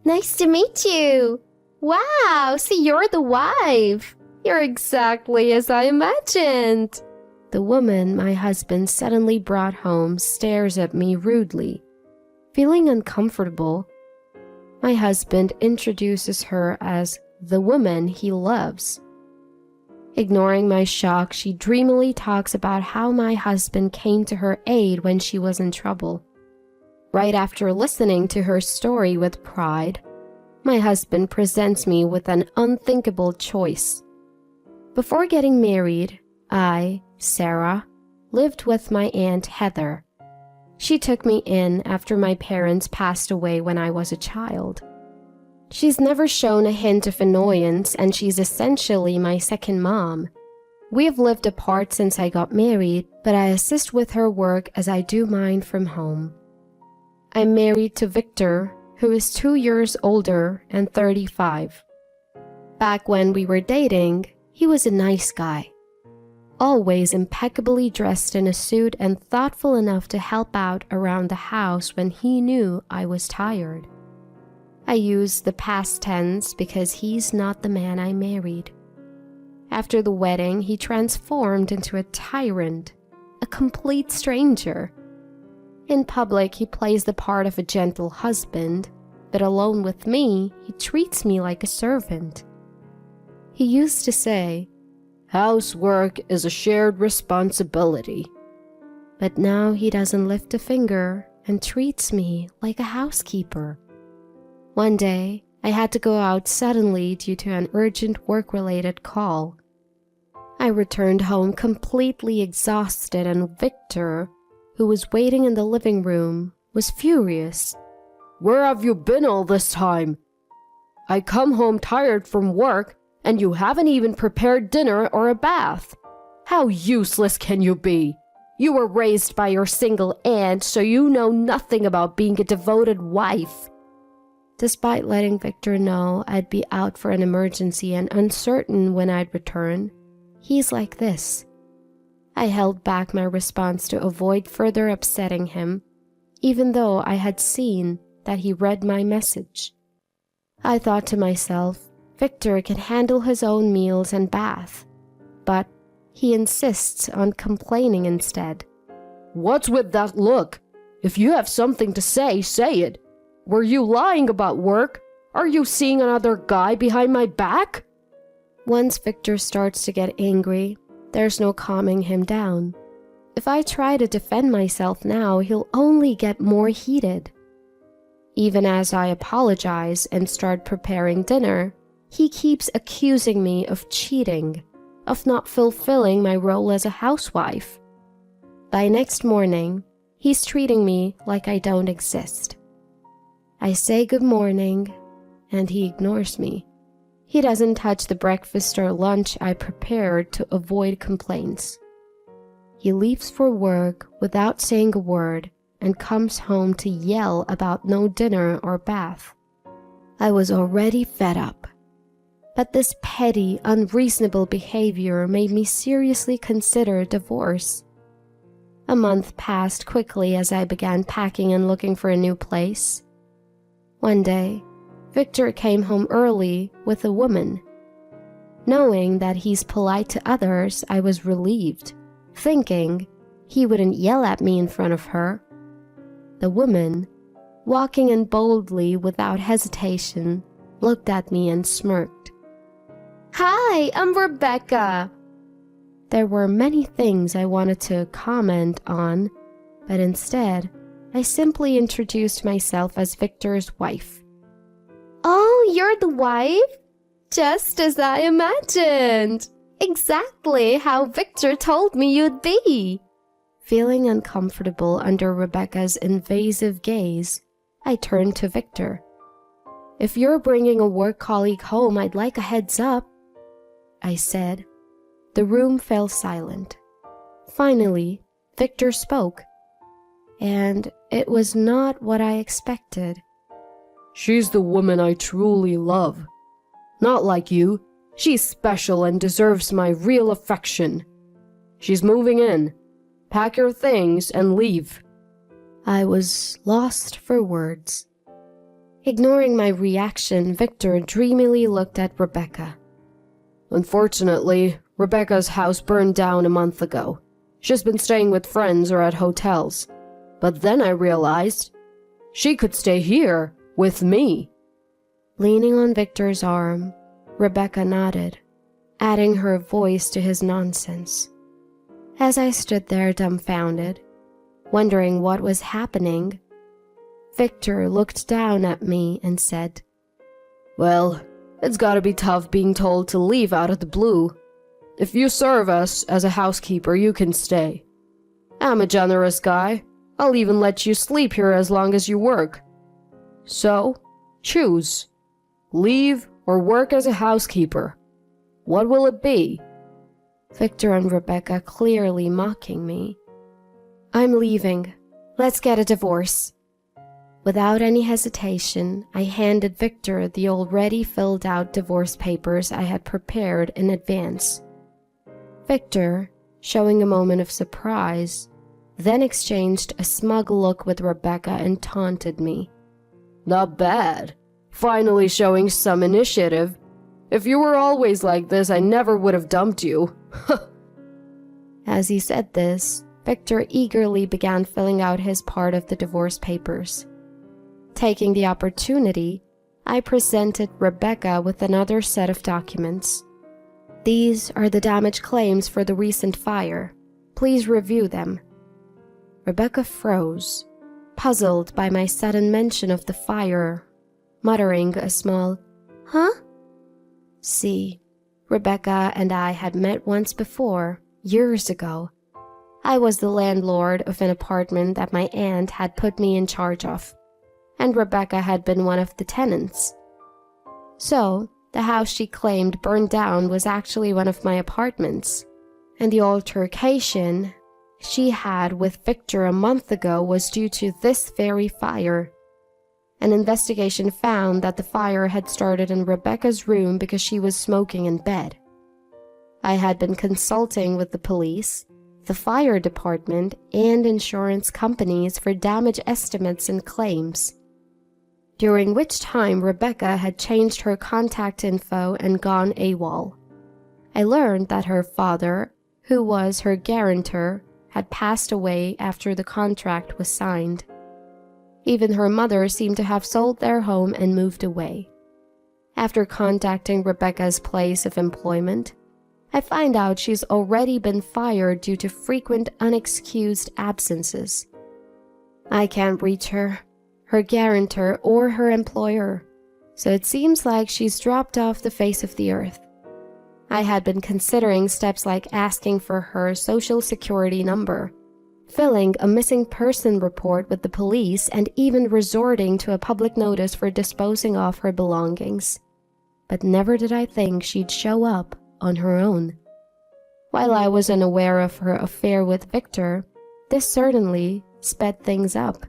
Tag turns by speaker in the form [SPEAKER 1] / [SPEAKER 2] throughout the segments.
[SPEAKER 1] Nice to meet you. Wow, so you're the wife. You're exactly as I imagined. The woman my husband suddenly brought home stares at me rudely. Feeling uncomfortable, my husband introduces her as the woman he loves. Ignoring my shock, she dreamily talks about how my husband came to her aid when she was in trouble. Right after listening to her story with pride, my husband presents me with an unthinkable choice. Before getting married, I, Sarah, lived with my aunt Heather. She took me in after my parents passed away when I was a child. She's never shown a hint of annoyance, and she's essentially my second mom. We have lived apart since I got married, but I assist with her work as I do mine from home. I'm married to Victor, who is 2 years older and 35. Back when we were dating, he was a nice guy. Always impeccably dressed in a suit and thoughtful enough to help out around the house when he knew I was tired. I use the past tense because he's not the man I married. After the wedding, he transformed into a tyrant, a complete stranger. In public, he plays the part of a gentle husband, but alone with me, he treats me like a servant. He used to say, "Housework is a shared responsibility." But now he doesn't lift a finger and treats me like a housekeeper. One day, I had to go out suddenly due to an urgent work-related call. I returned home completely exhausted, and Victor, who was waiting in the living room, was furious. "Where have you been all this time? I come home tired from work, and you haven't even prepared dinner or a bath. How useless can you be? You were raised by your single aunt, so you know nothing about being a devoted wife." Despite letting Victor know I'd be out for an emergency and uncertain when I'd return, he's like this. I held back my response to avoid further upsetting him, even though I had seen that he read my message. I thought to myself, Victor can handle his own meals and bath, but he insists on complaining instead. "What's with that look? If you have something to say it. Were you lying about work? Are you seeing another guy behind my back?" Once Victor starts to get angry, there's no calming him down. If I try to defend myself now, he'll only get more heated. Even as I apologize and start preparing dinner, he keeps accusing me of cheating, of not fulfilling my role as a housewife. By next morning, he's treating me like I don't exist. I say good morning, and he ignores me. He doesn't touch the breakfast or lunch I prepared to avoid complaints. He leaves for work without saying a word and comes home to yell about no dinner or bath. I was already fed up. But this petty, unreasonable behavior made me seriously consider divorce. A month passed quickly as I began packing and looking for a new place. One day, Victor came home early with a woman. Knowing that he's polite to others, I was relieved, thinking he wouldn't yell at me in front of her. The woman, walking in boldly without hesitation, looked at me and smirked. "Hi, I'm Rebecca." There were many things I wanted to comment on, but instead, I simply introduced myself as Victor's wife. "Oh, you're the wife? Just as I imagined. Exactly how Victor told me you'd be." Feeling uncomfortable under Rebecca's invasive gaze, I turned to Victor. "If you're bringing a work colleague home, I'd like a heads up," I said. The room fell silent. Finally, Victor spoke. And it was not what I expected. "She's the woman I truly love. Not like you. She's special and deserves my real affection. She's moving in. Pack your things and leave." I was lost for words. Ignoring my reaction, Victor dreamily looked at Rebecca.
[SPEAKER 2] Unfortunately, Rebecca's house burned down a month ago. She's been staying with friends or at hotels. But then I realized she could stay here with me.
[SPEAKER 1] Leaning on Victor's arm, Rebecca nodded, adding her voice to his nonsense. As I stood there dumbfounded, wondering what was happening, Victor looked down at me and said,
[SPEAKER 2] Well, it's gotta be tough being told to leave out of the blue. If you serve us as a housekeeper, you can stay. I'm a generous guy. I'll even let you sleep here as long as you work. So, choose. Leave or work as a housekeeper. What will it be?
[SPEAKER 1] Victor and Rebecca clearly mocking me. I'm leaving. Let's get a divorce. Without any hesitation, I handed Victor the already filled out divorce papers I had prepared in advance. Victor, showing a moment of surprise, then exchanged a smug look with Rebecca and taunted me.
[SPEAKER 2] Not bad. Finally showing some initiative. If you were always like this, I never would have dumped you.
[SPEAKER 1] As he said this, Victor eagerly began filling out his part of the divorce papers. Taking the opportunity, I presented Rebecca with another set of documents. These are the damage claims for the recent fire. Please review them. Rebecca froze, puzzled by my sudden mention of the fire, muttering a small, "Huh?" See, Rebecca and I had met once before, years ago. I was the landlord of an apartment that my aunt had put me in charge of, and Rebecca had been one of the tenants. So, the house she claimed burned down was actually one of my apartments, and the altercation she had with Victor a month ago was due to this very fire. An investigation found that the fire had started in Rebecca's room because she was smoking in bed. I had been consulting with the police, the fire department, and insurance companies for damage estimates and claims, during which time Rebecca had changed her contact info and gone AWOL. I learned that her father, who was her guarantor, had passed away after the contract was signed. Even her mother seemed to have sold their home and moved away. After contacting Rebecca's place of employment, I find out she's already been fired due to frequent unexcused absences. I can't reach her guarantor, or her employer, so it seems like she's dropped off the face of the earth. I had been considering steps like asking for her social security number, filling a missing person report with the police, and even resorting to a public notice for disposing of her belongings. But never did I think she'd show up on her own. While I was unaware of her affair with Victor, this certainly sped things up.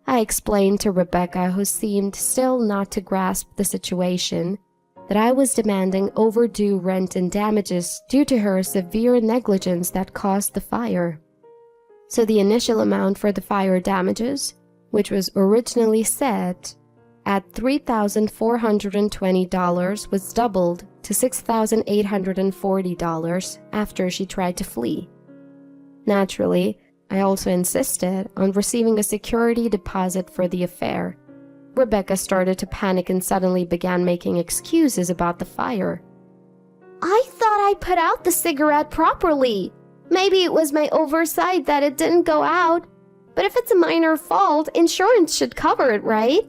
[SPEAKER 1] I explained to Rebecca, who seemed still not to grasp the situation, that I was demanding overdue rent and damages due to her severe negligence that caused the fire. So the initial amount for the fire damages, which was originally set at $3,420, was doubled to $6,840 after she tried to flee. Naturally, I also insisted on receiving a security deposit for the affair. Rebecca started to panic and suddenly began making excuses about the fire. I thought I put out the cigarette properly. Maybe it was my oversight that it didn't go out. But if it's a minor fault, insurance should cover it, right?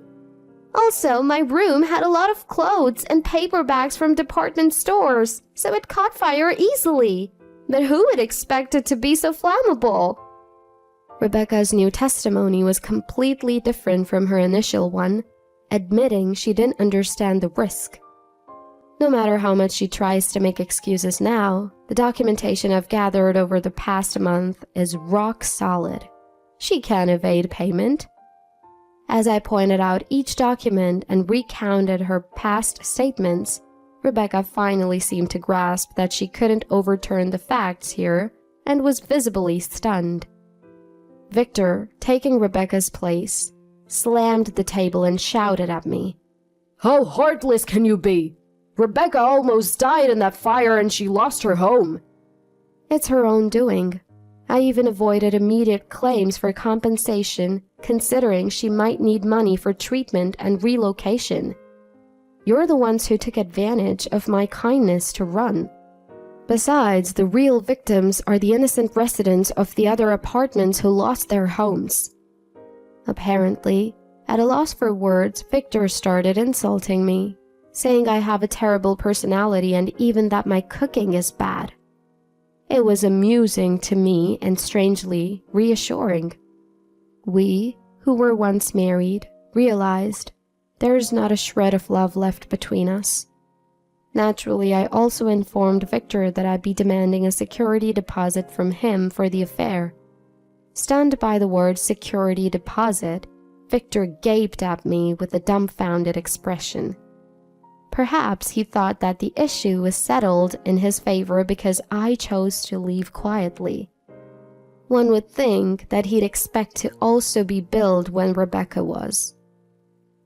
[SPEAKER 1] Also, my room had a lot of clothes and paper bags from department stores, so it caught fire easily. But who would expect it to be so flammable? Rebecca's new testimony was completely different from her initial one, admitting she didn't understand the risk. No matter how much she tries to make excuses now, the documentation I've gathered over the past month is rock solid. She can't evade payment. As I pointed out each document and recounted her past statements, Rebecca finally seemed to grasp that she couldn't overturn the facts here and was visibly stunned. Victor, taking Rebecca's place, slammed the table and shouted at me.
[SPEAKER 2] How heartless can you be? Rebecca almost died in that fire and she lost her home.
[SPEAKER 1] It's her own doing. I even avoided immediate claims for compensation, considering she might need money for treatment and relocation. You're the ones who took advantage of my kindness to run. Besides, the real victims are the innocent residents of the other apartments who lost their homes. Apparently, at a loss for words, Victor started insulting me, saying I have a terrible personality and even that my cooking is bad. It was amusing to me and strangely reassuring. We, who were once married, realized there's not a shred of love left between us. Naturally, I also informed Victor that I'd be demanding a security deposit from him for the affair. Stunned by the word security deposit, Victor gaped at me with a dumbfounded expression. Perhaps he thought that the issue was settled in his favor because I chose to leave quietly. One would think that he'd expect to also be billed when Rebecca was.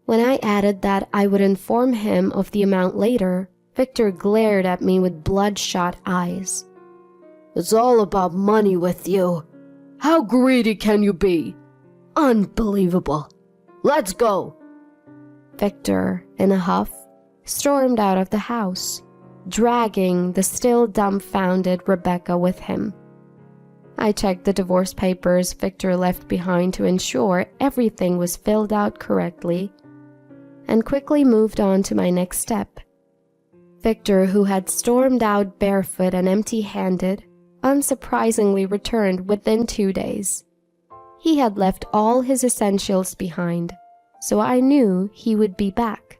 [SPEAKER 1] When I added that I would inform him of the amount later, Victor glared at me with bloodshot eyes.
[SPEAKER 2] It's all about money with you. How greedy can you be? Unbelievable. Let's go.
[SPEAKER 1] Victor, in a huff, stormed out of the house, dragging the still dumbfounded Rebecca with him. I checked the divorce papers Victor left behind to ensure everything was filled out correctly, and quickly moved on to my next step. Victor, who had stormed out barefoot and empty-handed, unsurprisingly returned within 2 days. He had left all his essentials behind, so I knew he would be back.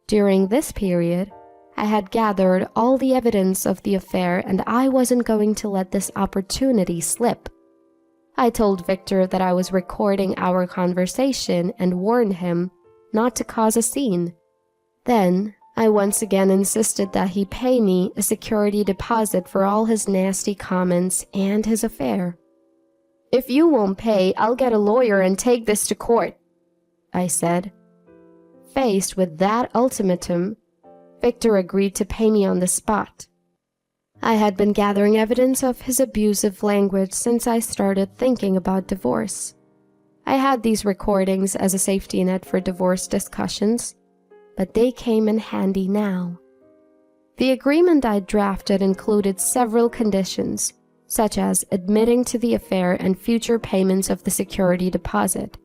[SPEAKER 1] During this period, I had gathered all the evidence of the affair and I wasn't going to let this opportunity slip. I told Victor that I was recording our conversation and warned him not to cause a scene. Then, I once again insisted that he pay me a security deposit for all his nasty comments and his affair. If you won't pay, I'll get a lawyer and take this to court, I said. Faced with that ultimatum, Victor agreed to pay me on the spot. I had been gathering evidence of his abusive language since I started thinking about divorce. I had these recordings as a safety net for divorce discussions, but they came in handy now. The agreement I drafted included several conditions, such as admitting to the affair and future payments of the security deposit.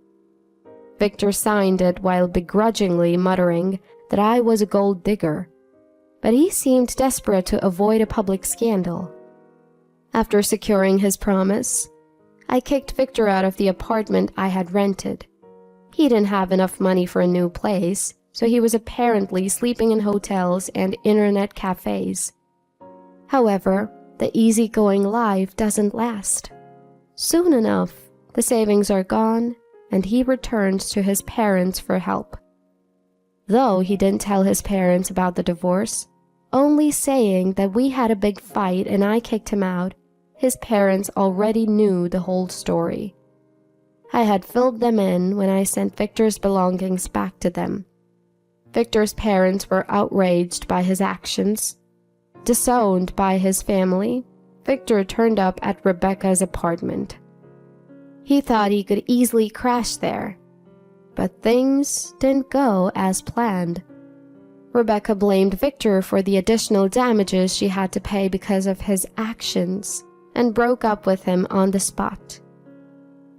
[SPEAKER 1] Victor signed it while begrudgingly muttering that I was a gold digger, but he seemed desperate to avoid a public scandal. After securing his promise, I kicked Victor out of the apartment I had rented. He didn't have enough money for a new place, so he was apparently sleeping in hotels and internet cafes. However, the easygoing life doesn't last. Soon enough, the savings are gone, and he returns to his parents for help. Though he didn't tell his parents about the divorce, only saying that we had a big fight and I kicked him out, his parents already knew the whole story. I had filled them in when I sent Victor's belongings back to them. Victor's parents were outraged by his actions. Disowned by his family, Victor turned up at Rebecca's apartment. He thought he could easily crash there, but things didn't go as planned. Rebecca blamed Victor for the additional damages she had to pay because of his actions and broke up with him on the spot.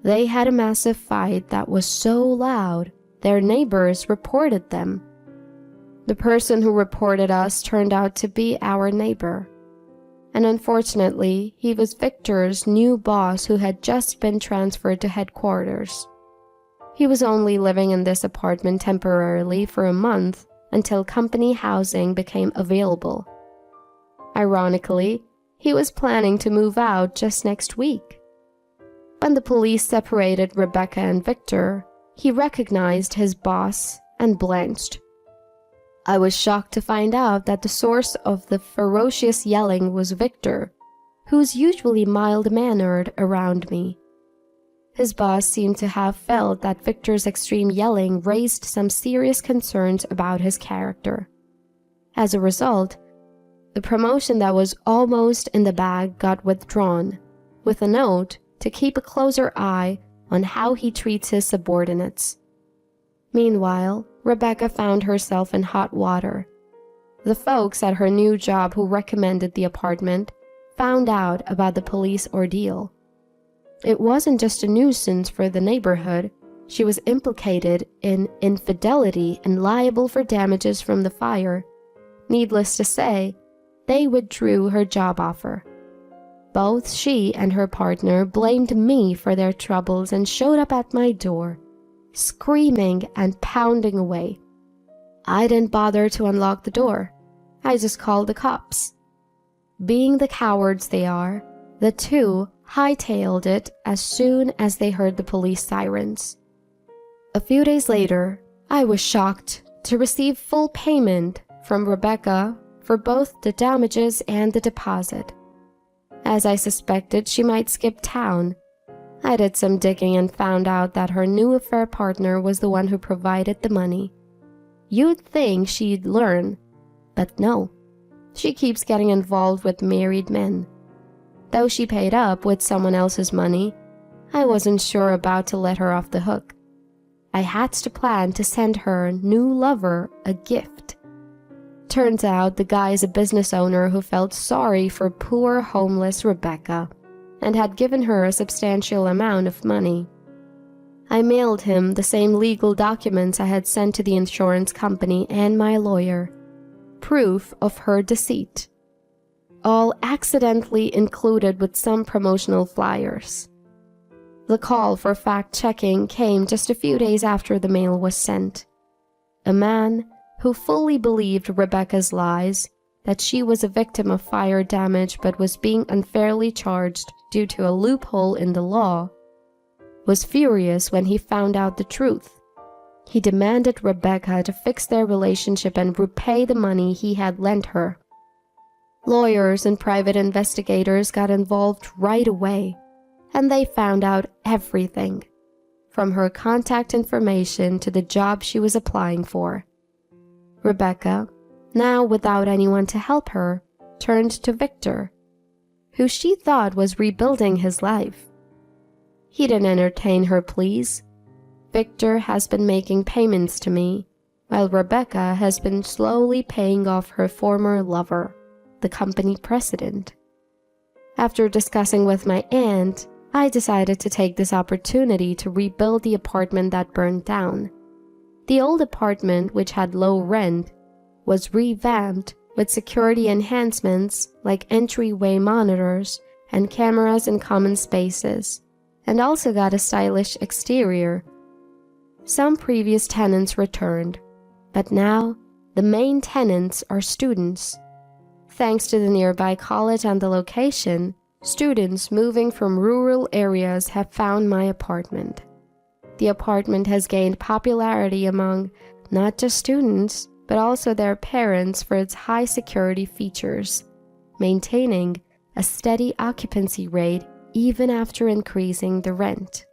[SPEAKER 1] They had a massive fight that was so loud, their neighbors reported them. The person who reported us turned out to be our neighbor. And unfortunately, he was Victor's new boss who had just been transferred to headquarters. He was only living in this apartment temporarily for a month until company housing became available. Ironically, he was planning to move out just next week. When the police separated Rebecca and Victor, he recognized his boss and blanched. I was shocked to find out that the source of the ferocious yelling was Victor, who's usually mild-mannered around me. His boss seemed to have felt that Victor's extreme yelling raised some serious concerns about his character. As a result, the promotion that was almost in the bag got withdrawn, with a note to keep a closer eye on how he treats his subordinates. Meanwhile, Rebecca found herself in hot water. The folks at her new job who recommended the apartment found out about the police ordeal. It wasn't just a nuisance for the neighborhood. She was implicated in infidelity and liable for damages from the fire. Needless to say, they withdrew her job offer. Both she and her partner blamed me for their troubles and showed up at my door, screaming and pounding away. I didn't bother to unlock the door. I just called the cops. Being the cowards they are, the two hightailed it as soon as they heard the police sirens. A few days later, I was shocked to receive full payment from Rebecca for both the damages and the deposit. As I suspected she might skip town, I did some digging and found out that her new affair partner was the one who provided the money. You'd think she'd learn, but no. She keeps getting involved with married men. Though she paid up with someone else's money, I wasn't sure about to let her off the hook. I hatched a plan to send her new lover a gift. Turns out the guy is a business owner who felt sorry for poor homeless Rebecca and had given her a substantial amount of money. I mailed him the same legal documents I had sent to the insurance company and my lawyer, proof of her deceit, all accidentally included with some promotional flyers. The call for fact-checking came just a few days after the mail was sent. A man who fully believed Rebecca's lies, that she was a victim of fire damage but was being unfairly charged due to a loophole in the law, was furious when he found out the truth. He demanded Rebecca to fix their relationship and repay the money he had lent her. Lawyers and private investigators got involved right away, and they found out everything, from her contact information to the job she was applying for. Rebecca, now without anyone to help her, turned to Victor, who she thought was rebuilding his life. He didn't entertain her pleas. Victor has been making payments to me, while Rebecca has been slowly paying off her former lover, the company president. After discussing with my aunt, I decided to take this opportunity to rebuild the apartment that burned down. The old apartment, which had low rent, was revamped with security enhancements like entryway monitors and cameras in common spaces, and also got a stylish exterior. Some previous tenants returned, but now the main tenants are students. Thanks to the nearby college and the location, students moving from rural areas have found my apartment. The apartment has gained popularity among not just students, but also their parents for its high security features, maintaining a steady occupancy rate even after increasing the rent.